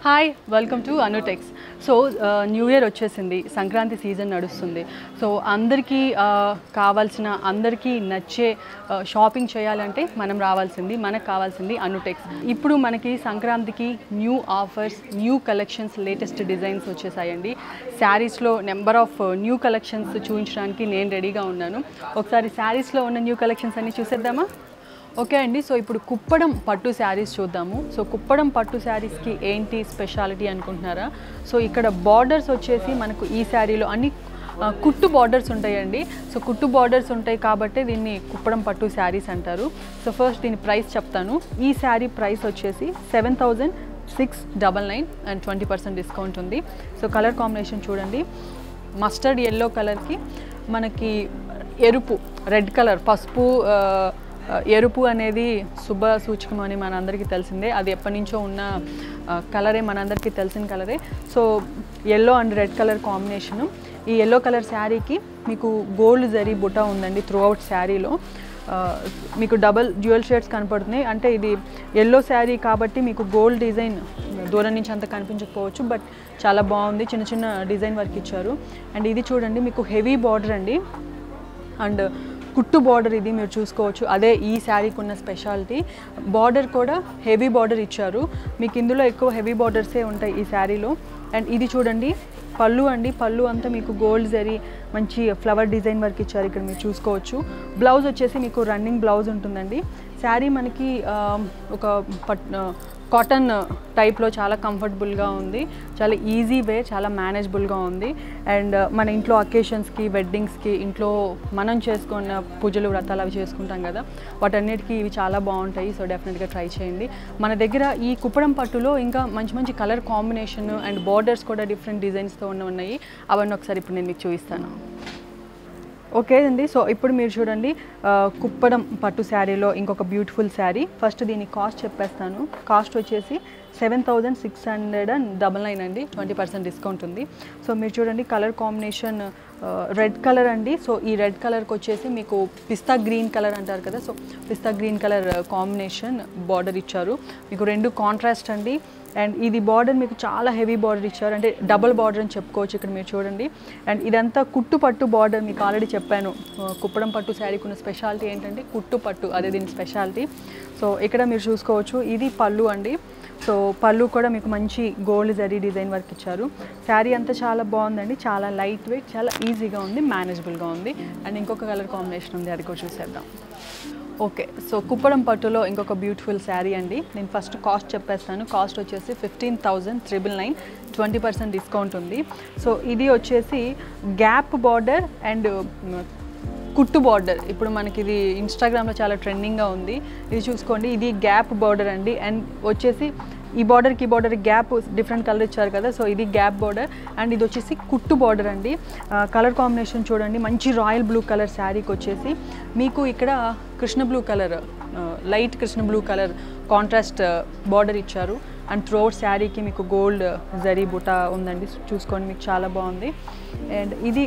Hi welcome to Anutex. So new year వచ్చేసింది, Sankranti season నడుస్తుంది. So అందరికీ కావాల్సిన, అందరికీ నచ్చే షాపింగ్ చేయాలంటే మనకు కావాల్సింది అనుటెక్స్. ఇప్పుడు మనకి సంక్రాంతికి new offers, new collections, latest designs వచ్చేసాయండి. శారీస్లో నెంబర్ ఆఫ్ న్యూ కలెక్షన్స్ చూపించడానికి నేను రెడీగా ఉన్నాను. ఒకసారి శారీస్లో ఉన్న న్యూ కలెక్షన్స్ అన్ని చూసేద్దామా? ఓకే అండి. సో ఇప్పుడు కుప్పడం పట్టు శారీస్ చూద్దాము. సో కుప్పడం పట్టు శారీస్కి ఏంటి స్పెషాలిటీ అనుకుంటున్నారా? సో ఇక్కడ బార్డర్స్ వచ్చేసి మనకు ఈ శారీలో అన్ని కుట్టు బార్డర్స్ ఉంటాయండి. సో కుట్టు బార్డర్స్ ఉంటాయి కాబట్టి దీన్ని కుప్పడం పట్టు శారీస్ అంటారు. సో ఫస్ట్ దీని ప్రైస్ చెప్తాను. ఈ శారీ ప్రైస్ వచ్చేసి 7,699 అండ్ 20% డిస్కౌంట్ ఉంది. సో కలర్ కాంబినేషన్ చూడండి, మస్టర్డ్ ఎల్లో కలర్కి మనకి ఎరుపు, రెడ్ కలర్, పసుపు, ఎరుపు అనేది శుభ సూచకం అని మనందరికీ తెలిసిందే. అది ఎప్పటి నుంచో ఉన్న కలరే, మనందరికీ తెలిసిన కలరే. So yellow and red colour combination. ఈ ఎల్లో కలర్ శారీకి మీకు గోల్డ్ జరీ బుట్ట ఉందండి త్రూ అవుట్ శారీలో. మీకు డబల్ డ్యూయల్ షేడ్స్ కనపడుతున్నాయి. అంటే ఇది ఎల్లో శారీ కాబట్టి మీకు గోల్డ్ డిజైన్ దూరం నుంచి అంత కనిపించకపోవచ్చు, బట్ చాలా బాగుంది. చిన్న చిన్న డిజైన్ వర్క్ ఇచ్చారు. అండ్ ఇది చూడండి, మీకు హెవీ బార్డర్ అండి, అండ్ కుట్టు బార్డర్ ఇది మీరు చూసుకోవచ్చు. అదే ఈ శారీకి ఉన్న స్పెషాలిటీ. బార్డర్ కూడా హెవీ బార్డర్ ఇచ్చారు. మీకు ఇందులో ఎక్కువ హెవీ బార్డర్సే ఉంటాయి ఈ శారీలో. అండ్ ఇది చూడండి పళ్ళు అండి, పళ్ళు అంతా మీకు గోల్డ్ జరీ మంచి ఫ్లవర్ డిజైన్ వర్క్ ఇచ్చారు, ఇక్కడ మీరు చూసుకోవచ్చు. బ్లౌజ్ వచ్చేసి మీకు రన్నింగ్ బ్లౌజ్ ఉంటుందండి. శారీ మనకి ఒక కాటన్ టైప్లో చాలా కంఫర్టబుల్గా ఉంది, చాలా ఈజీ వే, చాలా మేనేజబుల్గా ఉంది. అండ్ మన ఇంట్లో అకేషన్స్కి, వెడ్డింగ్స్కి, ఇంట్లో మనం చేసుకున్న పూజలు, వ్రతాలు అవి చేసుకుంటాం కదా, వాటన్నిటికీ ఇవి చాలా బాగుంటాయి. సో డెఫినెట్గా ట్రై చేయండి. మన దగ్గర ఈ కుప్పడం పట్టులో ఇంకా మంచి మంచి కలర్ కాంబినేషన్ అండ్ బార్డర్స్ కూడా డిఫరెంట్ డిజైన్స్తో ఉన్నాయి. అవన్నీ ఒకసారి ఇప్పుడు నేను మీకు చూపిస్తాను. ఓకే అండి. సో ఇప్పుడు మీరు చూడండి, కుప్పడం పట్టు శారీలో ఇంకొక బ్యూటిఫుల్ శారీ. ఫస్ట్ దీని కాస్ట్ చెప్పేస్తాను. కాస్ట్ వచ్చేసి 7,699 అండి, 20% డిస్కౌంట్ ఉంది. సో మీరు చూడండి కలర్ కాంబినేషన్ రెడ్ కలర్ అండి. సో ఈ రెడ్ కలర్కి వచ్చేసి మీకు పిస్తా గ్రీన్ కలర్ అంటారు కదా, సో పిస్తా గ్రీన్ కలర్ కాంబినేషన్ బార్డర్ ఇచ్చారు. మీకు రెండు కాంట్రాస్ట్ అండి. అండ్ ఇది బార్డర్ మీకు చాలా హెవీ బార్డర్ ఇచ్చారు, అంటే డబుల్ బార్డర్ అని చెప్పుకోవచ్చు. ఇక్కడ మీరు చూడండి. అండ్ ఇదంతా కుట్టు పట్టు బార్డర్. మీకు ఆల్రెడీ చెప్పాను కుప్పడం పట్టు శారీకి ఉన్న స్పెషాలిటీ ఏంటంటే కుట్టు పట్టు, అదే దీని స్పెషాలిటీ. సో ఇక్కడ మీరు చూసుకోవచ్చు, ఇది పళ్ళు అండి. సో పళ్ళు కూడా మీకు మంచి గోల్డ్ జరీ డిజైన్ వర్క్ ఇచ్చారు. శారీ అంతా చాలా బాగుందండి, చాలా లైట్ వెయిట్, చాలా ఈజీగా ఉంది, మేనేజబుల్గా ఉంది. అండ్ ఇంకొక కలర్ కాంబినేషన్ ఉంది, అది కూడా చూసేద్దాం. ఓకే. సో కుప్పడం పట్టులో ఇంకొక బ్యూటిఫుల్ శారీ అండి. నేను ఫస్ట్ కాస్ట్ చెప్పేస్తాను. కాస్ట్ వచ్చేసి 15,999, 20% డిస్కౌంట్ ఉంది. సో ఇది వచ్చేసి గ్యాప్ బార్డర్ అండ్ కుట్టు బార్డర్. ఇప్పుడు మనకి ఇది ఇన్స్టాగ్రామ్లో చాలా ట్రెండింగ్గా ఉంది. ఇది చూసుకోండి, ఇది గ్యాప్ బార్డర్ అండి. అండ్ వచ్చేసి ఈ బార్డర్కి గ్యాప్ డిఫరెంట్ కలర్ ఇచ్చారు కదా, సో ఇది గ్యాప్ బార్డర్. అండ్ ఇది వచ్చేసి కుట్టు బార్డర్ అండి. కలర్ కాంబినేషన్ చూడండి, మంచి రాయల్ బ్లూ కలర్ శారీకి వచ్చేసి మీకు ఇక్కడ Krishna blue colour, light Krishna blue colour contrast border ఇచ్చారు. అండ్ త్రోట్ శారీకి మీకు గోల్డ్ జరీ బుట్ట ఉందండి, చూసుకోండి, మీకు చాలా బాగుంది. అండ్ ఇది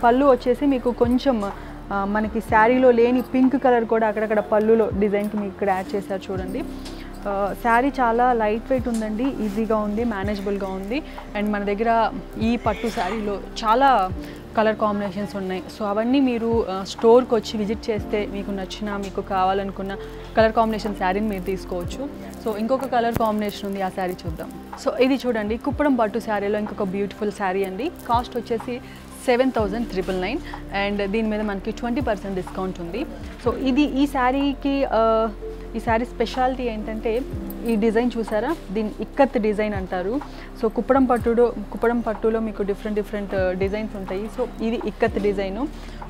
పళ్ళు వచ్చేసి మీకు కొంచెం మనకి శారీలో లేని పింక్ కలర్ కూడా అక్కడక్కడ పళ్ళులో డిజైన్కి మీకు ఇక్కడ యాడ్ చేశారు చూడండి. శారీ చాలా లైట్ వెయిట్ ఉందండి, ఈజీగా ఉంది, మేనేజబుల్గా ఉంది. అండ్ మన దగ్గర ఈ పట్టు శారీలో చాలా కలర్ కాంబినేషన్స్ ఉన్నాయి. సో అవన్నీ మీరు స్టోర్కి వచ్చి విజిట్ చేస్తే మీకు నచ్చిన, మీకు కావాలనుకున్న కలర్ కాంబినేషన్ శారీని మీరు తీసుకోవచ్చు. సో ఇంకొక కలర్ కాంబినేషన్ ఉంది, ఆ శారీ చూద్దాం. సో ఇది చూడండి, కుప్పడం పట్టు శారీలో ఇంకొక బ్యూటిఫుల్ శారీ అండి. కాస్ట్ వచ్చేసి 7,999 అండ్ దీని మీద మనకి 20% డిస్కౌంట్ ఉంది. సో ఇది ఈ శారీ స్పెషాలిటీ ఏంటంటే ఈ డిజైన్ చూసారా, దీని ఇక్కత్ డిజైన్ అంటారు. సో కుప్పడం పట్టులో మీకు డిఫరెంట్ డిజైన్స్ ఉంటాయి. సో ఇది ikat design.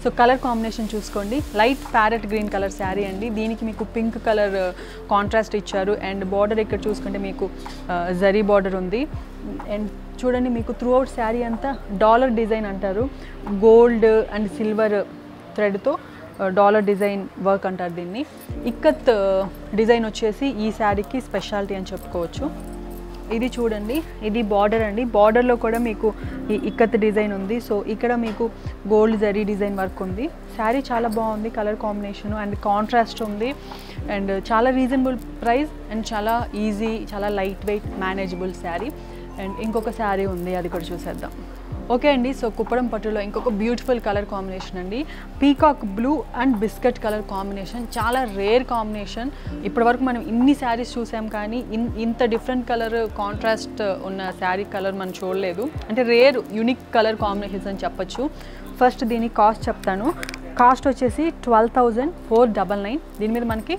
So colour combination చూసుకోండి, light parrot green colour sari అండి. దీనికి మీకు పింక్ కలర్ కాంట్రాస్ట్ ఇచ్చారు. అండ్ బార్డర్ ఇక్కడ చూసుకుంటే మీకు జరీ బార్డర్ ఉంది. అండ్ చూడండి, మీకు త్రూ అవుట్ శారీ అంతా డాలర్ డిజైన్ అంటారు. గోల్డ్ అండ్ సిల్వర్ థ్రెడ్తో డాలర్ డిజైన్ వర్క్ అంటారు దీన్ని. ఇక్కత్ డిజైన్ వచ్చేసి ఈ శారీకి స్పెషాలిటీ అని చెప్పుకోవచ్చు. ఇది చూడండి, ఇది బార్డర్ అండి. బార్డర్లో కూడా మీకు ఈ ఇక్కత్ డిజైన్ ఉంది. సో ఇక్కడ మీకు గోల్డ్ జరీ డిజైన్ వర్క్ ఉంది. శారీ చాలా బాగుంది, కలర్ కాంబినేషను అండ్ కాంట్రాస్ట్ ఉంది అండ్ చాలా రీజనబుల్ ప్రైస్ అండ్ చాలా ఈజీ, చాలా light weight manageable sari. And ఇంకొక శారీ ఉంది, అది కూడా చూసేద్దాం. ఓకే అండి, సో కుప్పడం పట్టులో ఇంకొక బ్యూటిఫుల్ కలర్ కాంబినేషన్ అండి. Peacock blue and biscuit colour combination, చాలా రేర్ కాంబినేషన్. ఇప్పటివరకు మనం ఇన్ని శారీస్ చూసాం కానీ ఇంత డిఫరెంట్ కలర్ కాంట్రాస్ట్ ఉన్న శారీ కలర్ మనం చూడలేదు. అంటే రేర్ యూనిక్ కలర్ కాంబినేషన్స్ అని చెప్పచ్చు. ఫస్ట్ దీని కాస్ట్ చెప్తాను. కాస్ట్ వచ్చేసి 12,499. దీని మీద మనకి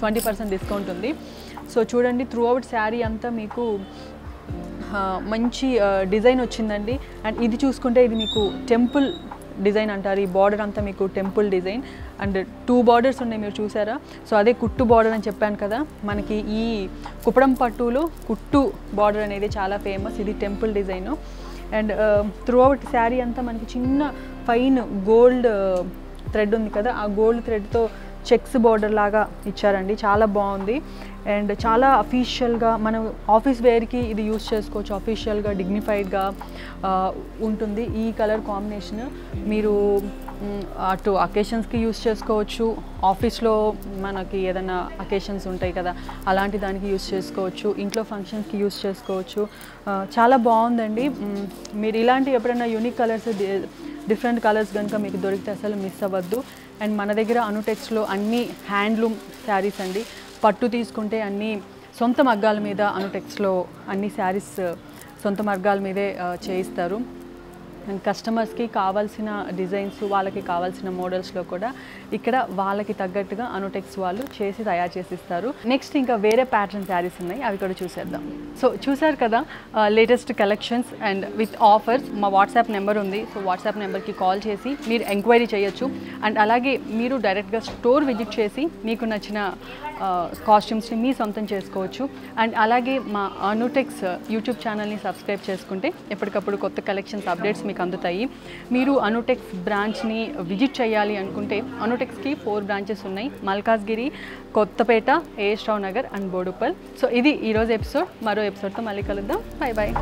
20% డిస్కౌంట్ ఉంది. సో చూడండి, త్రూ అవుట్ శారీ అంతా మీకు మంచి డిజైన్ వచ్చిందండి. అండ్ ఇది చూసుకుంటే ఇది మీకు టెంపుల్ డిజైన్ అంటారు. ఈ బార్డర్ అంతా మీకు టెంపుల్ డిజైన్ అండ్ 2 బార్డర్స్ ఉన్నాయి, మీరు చూసారా. సో అదే కుట్టు బార్డర్ అని చెప్పాను కదా, మనకి ఈ కుప్పడం పట్టులో కుట్టు బార్డర్ అనేది చాలా ఫేమస్. ఇది temple design. And through out sari అంతా మనకి చిన్న ఫైన్ గోల్డ్ థ్రెడ్ ఉంది కదా, ఆ గోల్డ్ థ్రెడ్తో చెక్స్ బార్డర్ లాగా ఇచ్చారండి. చాలా బాగుంది అండ్ చాలా అఫీషియల్గా మనం ఆఫీస్ వేర్కి ఇది యూస్ చేసుకోవచ్చు. అఫీషియల్గా డిగ్నిఫైడ్గా ఉంటుంది ఈ కలర్ కాంబినేషన్. మీరు అటు అకేషన్స్కి యూస్ చేసుకోవచ్చు, ఆఫీస్లో మనకి ఏదైనా అకేషన్స్ ఉంటాయి కదా అలాంటి దానికి యూస్ చేసుకోవచ్చు, ఇంట్లో ఫంక్షన్స్కి యూస్ చేసుకోవచ్చు. చాలా బాగుందండి. మీరు ఇలాంటి ఎప్పుడైనా యూనిక్ కలర్స్, డిఫరెంట్ కలర్స్ కనుక మీకు దొరికితే అసలు మిస్ అవ్వద్దు. అండ్ మన దగ్గర అనుటెక్స్లో అన్ని హ్యాండ్లూమ్ శారీస్ అండి. పట్టు తీసుకుంటే అన్నీ సొంత మగ్గాల మీద అనుటెక్స్లో అన్ని శారీస్ సొంత మగ్గాల మీదే చేయిస్తారు. అండ్ కస్టమర్స్కి కావాల్సిన డిజైన్స్, వాళ్ళకి కావాల్సిన మోడల్స్లో కూడా ఇక్కడ వాళ్ళకి తగ్గట్టుగా అనుటెక్స్ వాళ్ళు చేసి తయారు చేసి ఇస్తారు. నెక్స్ట్ ఇంకా వేరే ప్యాటర్న్ శారీస్ ఉన్నాయి, అవి కూడా చూసేద్దాం. సో చూసారు కదా latest collections and with offers. మా వాట్సాప్ నెంబర్ ఉంది. సో వాట్సాప్ నెంబర్కి కాల్ చేసి మీరు ఎంక్వైరీ చేయొచ్చు. అండ్ అలాగే మీరు డైరెక్ట్గా స్టోర్ విజిట్ చేసి మీకు నచ్చిన కాస్ట్యూమ్స్ని మీ సొంతం చేసుకోవచ్చు. అండ్ అలాగే మా అనుటెక్స్ యూట్యూబ్ ఛానల్ని సబ్స్క్రైబ్ చేసుకుంటే ఎప్పటికప్పుడు కొత్త కలెక్షన్స్ అప్డేట్స్ మీకు అందుతాయి. మీరు అనుటెక్స్ బ్రాంచ్ని విజిట్ చేయాలి అనుకుంటే అనుటెక్స్కి 4 బ్రాంచెస్ ఉన్నాయి. Malkajgiri, Kothapeta, AS Rao Nagar and Boduppal. So ఇది ఈరోజు ఎపిసోడ్. మరో ఎపిసోడ్తో మళ్ళీ కలుద్దాం. Bye bye.